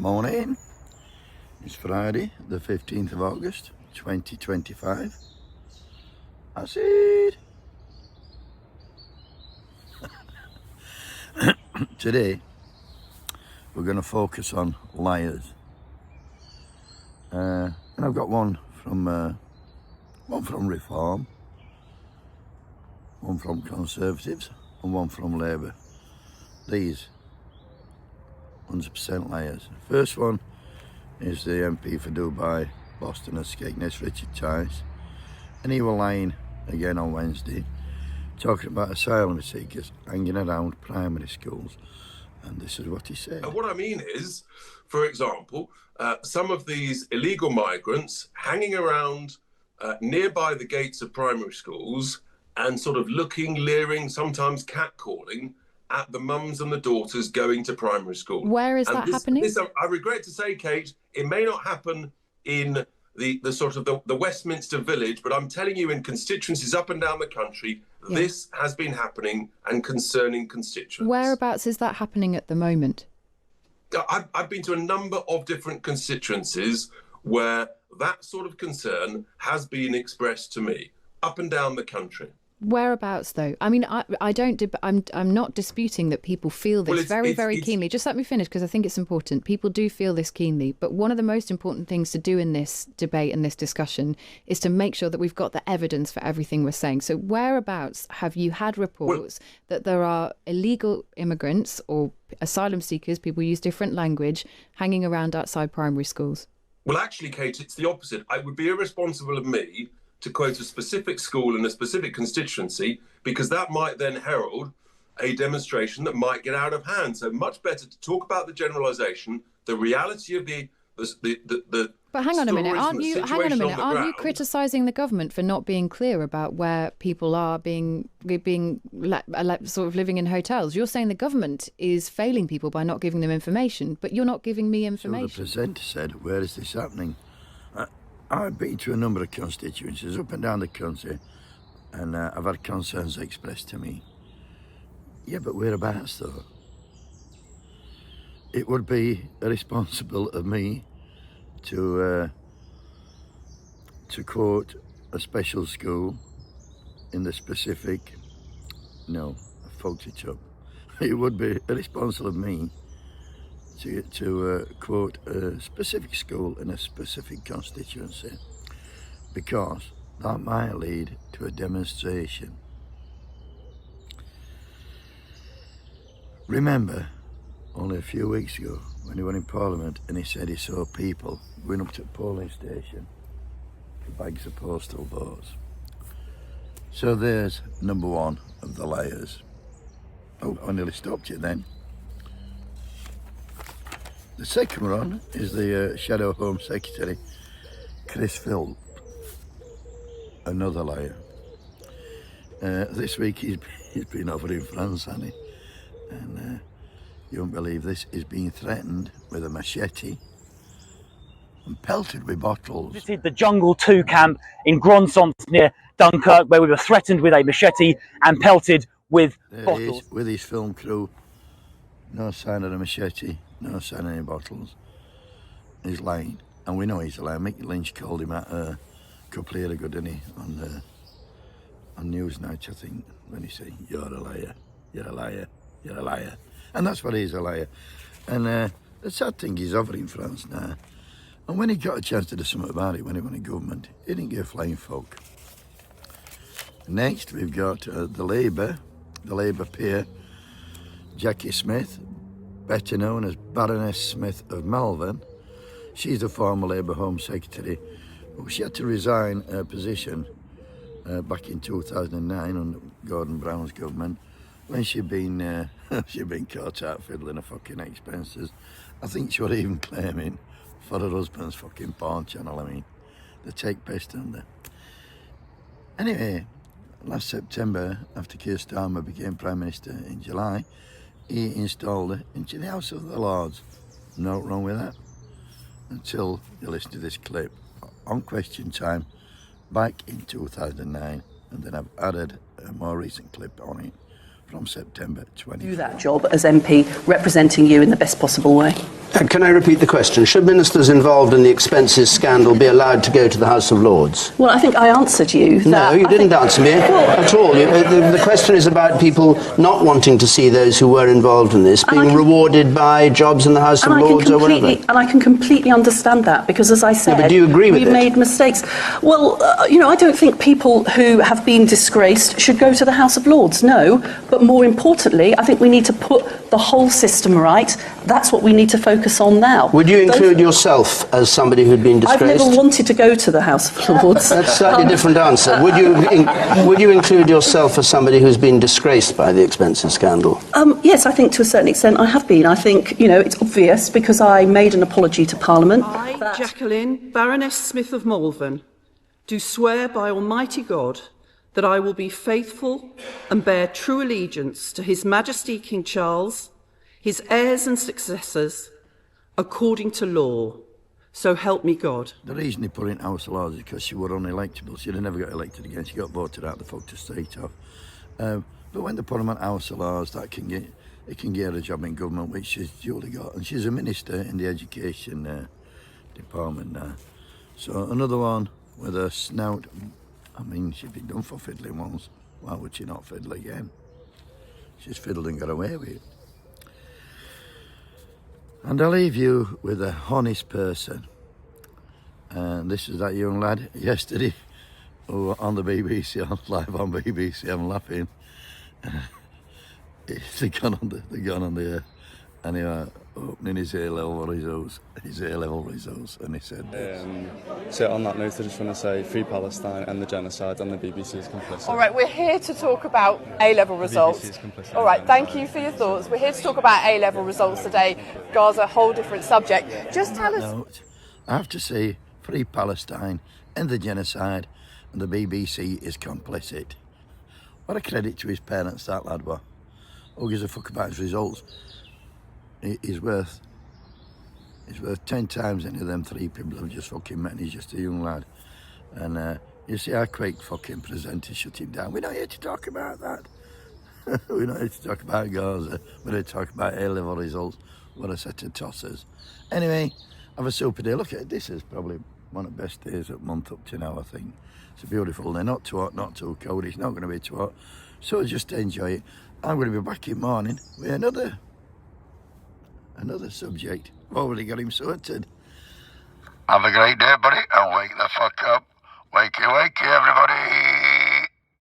Morning. It's Friday, the 15th of August, 2025. That's it. Today, we're going to focus on liars. And I've got one from Reform, one from Conservatives, and one from Labour. These 100% liars. First one is the MP for Dubai, Boston and Skegness, Richard Tice, and he was lying again on Wednesday, talking about asylum seekers hanging around primary schools, and this is what he said. What I mean is, for example, some of these illegal migrants hanging around nearby the gates of primary schools and sort of looking, leering, sometimes catcalling at the mums and the daughters going to primary school. Where is that happening? I regret to say, Kate, it may not happen in the sort of the Westminster Village, but I'm telling you, in constituencies up and down the country, this has been happening and concerning constituents. Whereabouts is that happening at the moment? I've been to a number of different constituencies where that sort of concern has been expressed to me, up and down the country. Whereabouts, though? I mean, I'm not disputing that people feel this very keenly. Just let me finish, because I think it's important. People do feel this keenly, but one of the most important things to do in this debate and this discussion is to make sure that we've got the evidence for everything we're saying. So whereabouts have you had reports that there are illegal immigrants or asylum seekers, people use different language, hanging around outside primary schools? Well, actually, Kate, it's the opposite. It would be irresponsible of me to quote a specific school in a specific constituency, because that might then herald a demonstration that might get out of hand. So much better to talk about the generalisation, the reality of the But hang on a minute, aren't you criticising the government for not being clear about where people are being sort of living in hotels? You're saying the government is failing people by not giving them information, but you're not giving me information. So the presenter said, where is this happening? I've been to a number of constituencies up and down the country, and I've had concerns expressed to me. Yeah, but whereabouts though? It would be irresponsible of me to quote a special school in the specific. No, I fucked it up. It would be irresponsible of me to quote a specific school in a specific constituency, because that might lead to a demonstration. Remember, only a few weeks ago, when he went in Parliament and he said he saw people going up to the polling station for bags of postal votes. So there's number one of the liars. Oh, I nearly stopped you then. The second one is the Shadow Home Secretary, Chris Philp, another liar. This week he's been over in France, hasn't he? And you won't believe this, he's been threatened with a machete and pelted with bottles. Visited the Jungle 2 camp in Gronsons near Dunkirk, where we were threatened with a machete and pelted with bottles. He is, with his film crew. No sign of a machete, no sign of any bottles. He's lying, and we know he's a liar. Mick Lynch called him out a couple of years ago, didn't he, on Newsnight, I think, when he said, "You're a liar, you're a liar, you're a liar." And that's what he's, a liar. And the sad thing, he's over in France now. And when he got a chance to do something about it, when he went in government, he didn't give a flying fuck. Next, we've got the Labour peer, Jackie Smith, better known as Baroness Smith of Malvern. She's a former Labour Home Secretary. She had to resign her position back in 2009 under Gordon Brown's government, when she'd been caught out fiddling her fucking expenses. I think she was even claiming for her husband's fucking porn channel. I mean, they take piss, don't they? Anyway, last September, after Keir Starmer became Prime Minister in July, he installed her into the House of the Lords. No wrong with that. Until you listen to this clip on Question Time back in 2009, and then I've added a more recent clip on it from September 2020. Do that job as MP, representing you in the best possible way. Can I repeat the question? Should ministers involved in the expenses scandal be allowed to go to the House of Lords? Well, I think I answered you. No, you didn't answer me at all. The question is about people not wanting to see those who were involved in this being rewarded by jobs in the House of Lords or whatever. And I can completely understand that, because, as I said, but do you agree with we've made mistakes. Well, I don't think people who have been disgraced should go to the House of Lords, no. But more importantly, I think we need to put the whole system right. That's what we need to focus on now. Would you include yourself as somebody who'd been disgraced? I've never wanted to go to the House of Lords. That's a slightly different answer. Would you include yourself as somebody who's been disgraced by the expenses scandal? Yes, I think to a certain extent I have been. I think, it's obvious, because I made an apology to Parliament. I, Jacqueline, Baroness Smith of Malvern, do swear by Almighty God that I will be faithful and bear true allegiance to His Majesty King Charles, his heirs and successors, according to law. So help me God. The reason he put in House of Lords is because she were unelectable. She'd have never got elected again. She got voted out the fuck to state off. But when they put him on House of Lords, it can get her a job in government, which she's duly got. And she's a minister in the education department now. So another one with a snout. I mean, she'd been done for fiddling once. Why would she not fiddle again? She's fiddled and got away with it. And I'll leave you with a honest person. And this is that young lad yesterday who on the BBC, live on BBC, I'm laughing. They gone on the air, and he was opening his A-level results, and he said So on that note, I just want to say Free Palestine and the genocide, and the BBC is complicit. All right, we're here to talk about A-level results. All right, thank you for your thoughts. We're here to talk about A-level results today. Gaza, a whole different subject. Just tell us... I have to say, Free Palestine and the genocide, and the BBC is complicit. What a credit to his parents that lad was. Who gives a fuck about his results? He's worth 10 times any of them three people have just fucking met, and he's just a young lad. And you see how quick fucking presenters shut him down. We're not here to talk about that. We're not here to talk about Gaza. We're here to talk about A-level results. What a set of tossers. Anyway, have a super day. Look at it. This is probably one of the best days of the month up to now, I think. It's a beautiful day. Not too hot, not too cold. It's not going to be too hot. So just enjoy it. I'm going to be back in the morning with another subject. I've already got him sorted. Have a great day, buddy, and wake the fuck up. Wakey, wakey, everybody.